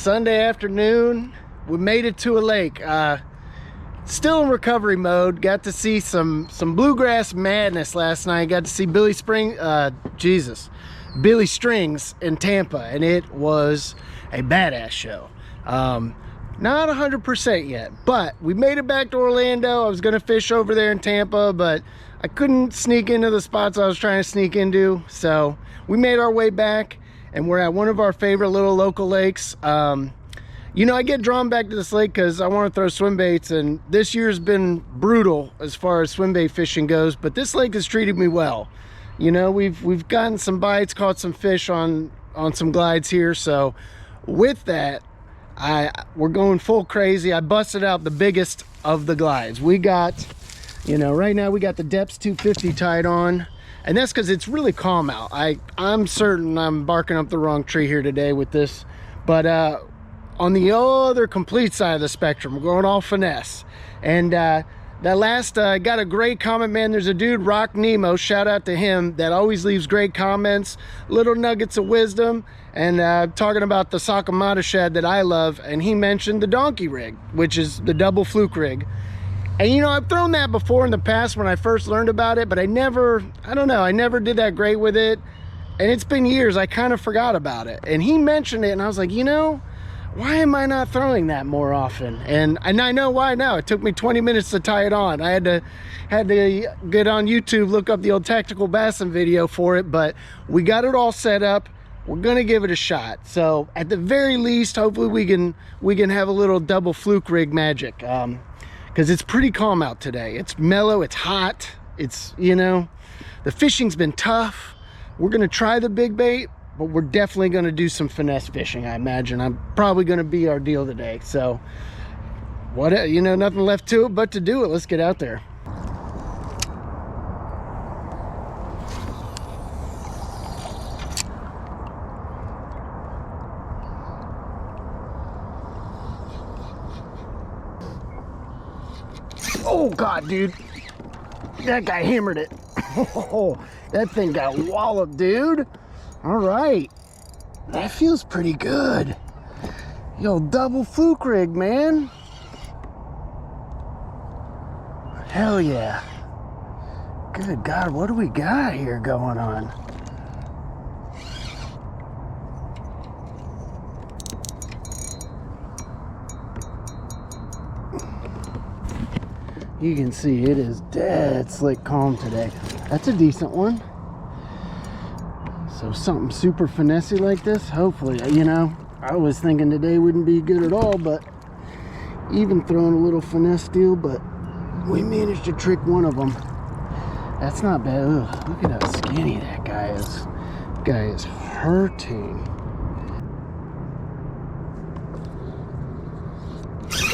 Sunday afternoon. We made it to a lake. Still in recovery mode. Got to see some bluegrass madness last night. Got to see Billy Strings in Tampa, and it was a badass show. Not 100% yet, but we made it back to Orlando. I was gonna fish over there in Tampa, but I couldn't sneak into the spots I was trying to sneak into. So we made our way back, and we're at one of our favorite little local lakes. You know, I get drawn back to this lake because I want to throw swim baits, and this year's been brutal as far as swim bait fishing goes, but this lake has treated me well. You know, we've gotten some bites, caught some fish on some glides here. So with that, we're going full crazy. I busted out the biggest of the glides. We got, you know, right now we got the DEPS 250 tied on, and that's because it's really calm out. I'm certain I'm barking up the wrong tree here today with this, but on the other complete side of the spectrum, we're going all finesse. And that last got a great comment, man. There's a dude, Rock Nemo, shout out to him, that always leaves great comments, little nuggets of wisdom, and talking about the sakamata shed that I love, and he mentioned the donkey rig, which is the double fluke rig. And you know, I've thrown that before in the past when I first learned about it, but I never did that great with it, and it's been years. I kind of forgot about it, and he mentioned it, and I was like, you know, why am I not throwing that more often? And I know why now. It took me 20 minutes to tie it on. I had to get on YouTube, look up the old tactical bassin video for it, but we got it all set up. We're gonna give it a shot. So at the very least, hopefully we can have a little double fluke rig magic, because it's pretty calm out today. It's mellow, it's hot, it's, you know, the fishing's been tough. We're gonna try the big bait, but we're definitely going to do some finesse fishing. I imagine I'm probably going to be our deal today. So what, you know, nothing left to it but to do it. Let's get out there. Oh God, dude, that guy hammered it. Oh, that thing got walloped, dude. All right, that feels pretty good. Yo, double fluke rig, man. Hell yeah. Good God, what do we got here going on? You can see it is dead slick calm today. That's a decent one. So something super finessey like this, hopefully. You know, I was thinking today wouldn't be good at all, but even throwing a little finesse deal, but we managed to trick one of them. That's not bad. Ugh, look at how skinny that guy is. That guy is hurting.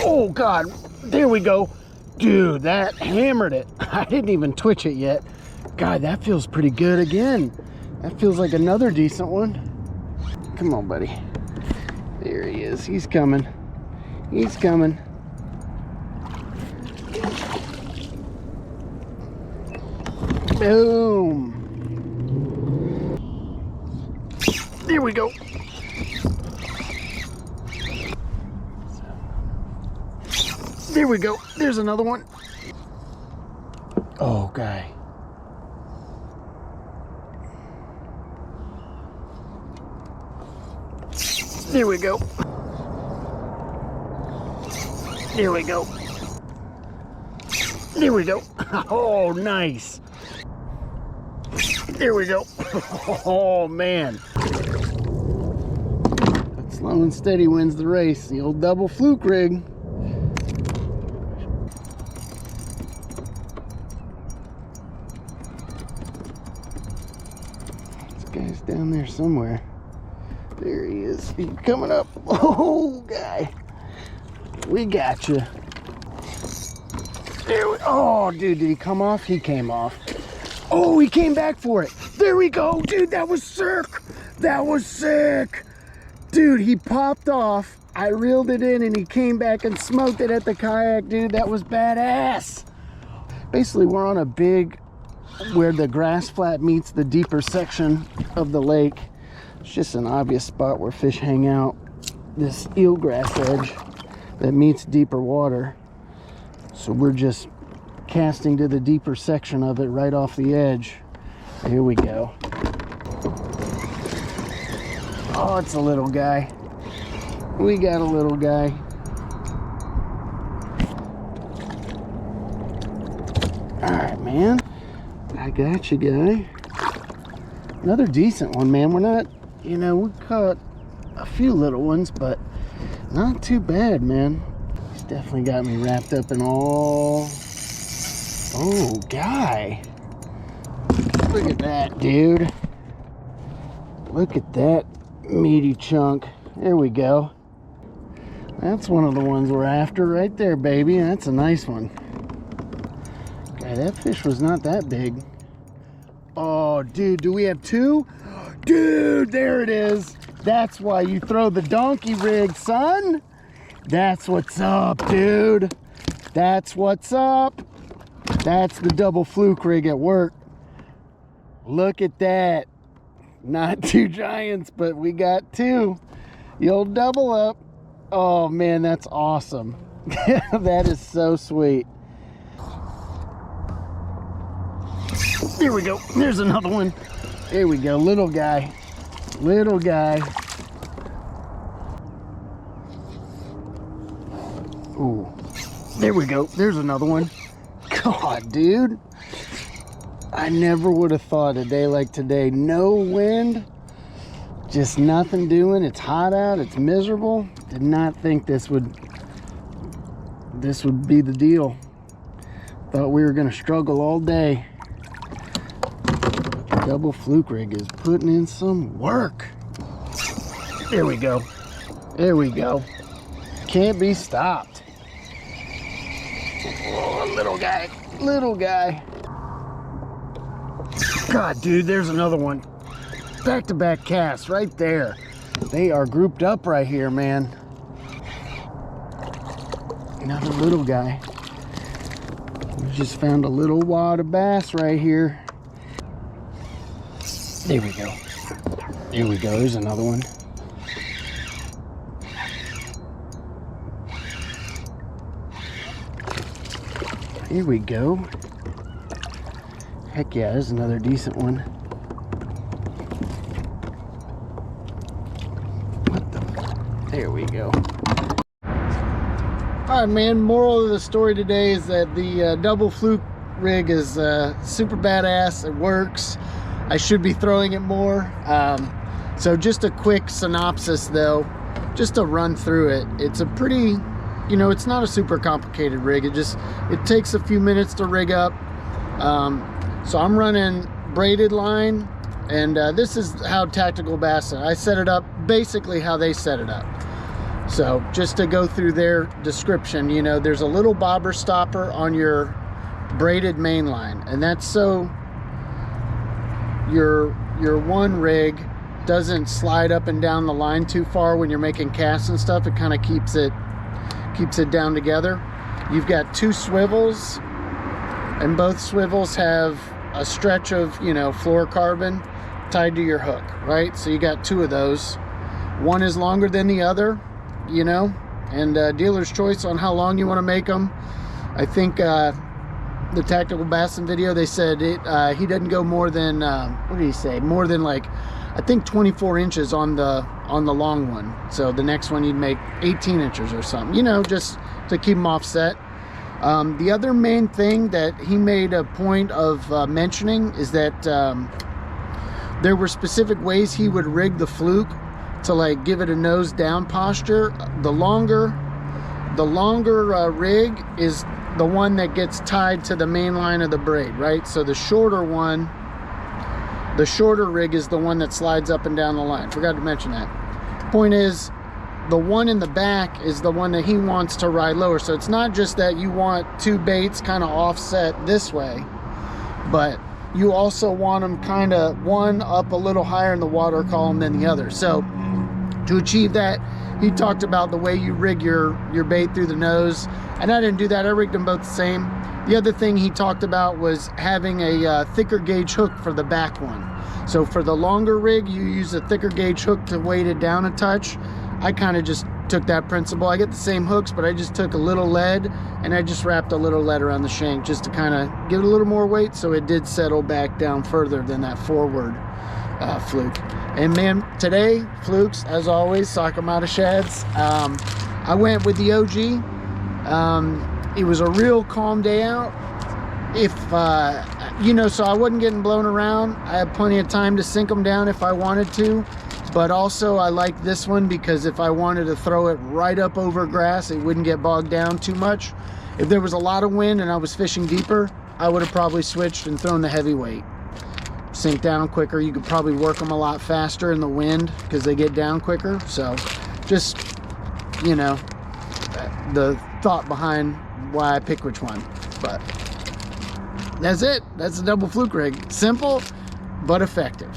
Oh God, there we go. Dude, that hammered it. I didn't even twitch it yet. God, that feels pretty good again. That feels like another decent one. Come on, buddy. There he is. He's coming. He's coming. Boom. There we go. There we go. There's another one. Oh, guy. There we go. There we go. There we go. Oh, nice. There we go. Oh, man. But slow and steady wins the race. The old double fluke rig. This guy's down there somewhere. There he is. He's coming up. Oh, guy. We got you. There we, oh, dude, did he come off? He came off. Oh, he came back for it. There we go. Dude, that was sick. That was sick. Dude, he popped off. I reeled it in and he came back and smoked it at the kayak, dude. That was badass. Basically, we're on a big, where the grass flat meets the deeper section of the lake. It's just an obvious spot where fish hang out. this eelgrass edge that meets deeper water. So we're just casting to the deeper section of it right off the edge. Here we go. Oh, it's a little guy. We got a little guy. All right, man. I got you, guy. Another decent one, man. We're not, you know, we caught a few little ones, but not too bad, man. He's definitely got me wrapped up in all. Oh, guy. Look at that, dude. Look at that meaty chunk. There we go. That's one of the ones we're after right there, baby. That's a nice one. Okay, that fish was not that big. Oh, dude, do we have two? Dude, there it is. That's why you throw the donkey rig, son. That's what's up, dude. That's what's up. That's the double fluke rig at work. Look at that. Not two giants, but we got two. The old double up. Oh, man, that's awesome. That is so sweet. There we go. There's another one. There we go. Little guy. Little guy. Ooh. There we go. There's another one. God, dude. I never would have thought a day like today. No wind. Just nothing doing. It's hot out. It's miserable. Did not think this would be the deal. Thought we were going to struggle all day. Double fluke rig is putting in some work. There we go. There we go. Can't be stopped. Oh, little guy. Little guy. God, dude, there's another one. Back-to-back casts right there. They are grouped up right here, man. Another little guy. We just found a little wad of bass right here. There we go. There we go. There's another one. Here we go. Heck yeah, there's another decent one. What the? There we go. All right, man. Moral of the story today is that the double fluke rig is super badass. It works. I should be throwing it more. So just a quick synopsis though, just to run through it. It's a pretty, you know, it's not a super complicated rig. It takes a few minutes to rig up. So I'm running braided line, and this is how Tactical Bass, I set it up basically how they set it up. So just to go through their description, you know, there's a little bobber stopper on your braided main line, and that's so your one rig doesn't slide up and down the line too far when you're making casts and stuff. It kind of keeps it down together. You've got two swivels, and both swivels have a stretch of, you know, fluorocarbon tied to your hook, right? So you got two of those. One is longer than the other, you know, and dealer's choice on how long you want to make them. I think the Tactical Bassin video, they said he doesn't go more than what did he say, more than like I think 24 inches on the long one. So the next one you'd make 18 inches or something, you know, just to keep them offset. The other main thing that he made a point of mentioning is that there were specific ways he would rig the fluke to like give it a nose down posture. The longer rig is the one that gets tied to the main line of the braid, right? So the shorter one, the shorter rig is the one that slides up and down the line. Forgot to mention that. Point is, the one in the back is the one that he wants to ride lower. So it's not just that you want two baits kind of offset this way, but you also want them kind of one up a little higher in the water column than the other. So to achieve that, he talked about the way you rig your bait through the nose, and I didn't do that. I rigged them both the same. The other thing he talked about was having a thicker gauge hook for the back one. So for the longer rig, you use a thicker gauge hook to weight it down a touch, I kind of just took that principle. I get the same hooks, but I just took a little lead and I just wrapped a little lead around the shank just to kind of give it a little more weight, so it did settle back down further than that forward fluke. And man, today, flukes, as always, sakamata shads. I went with the OG. It was a real calm day out. If you know, so I wasn't getting blown around. I had plenty of time to sink them down if I wanted to, but also I like this one because if I wanted to throw it right up over grass, it wouldn't get bogged down too much. If there was a lot of wind and I was fishing deeper, I would have probably switched and thrown the heavyweight. Sink down quicker. You could probably work them a lot faster in the wind because they get down quicker. So just, you know, the thought behind why I pick which one. But that's it. That's a double fluke rig. Simple but effective.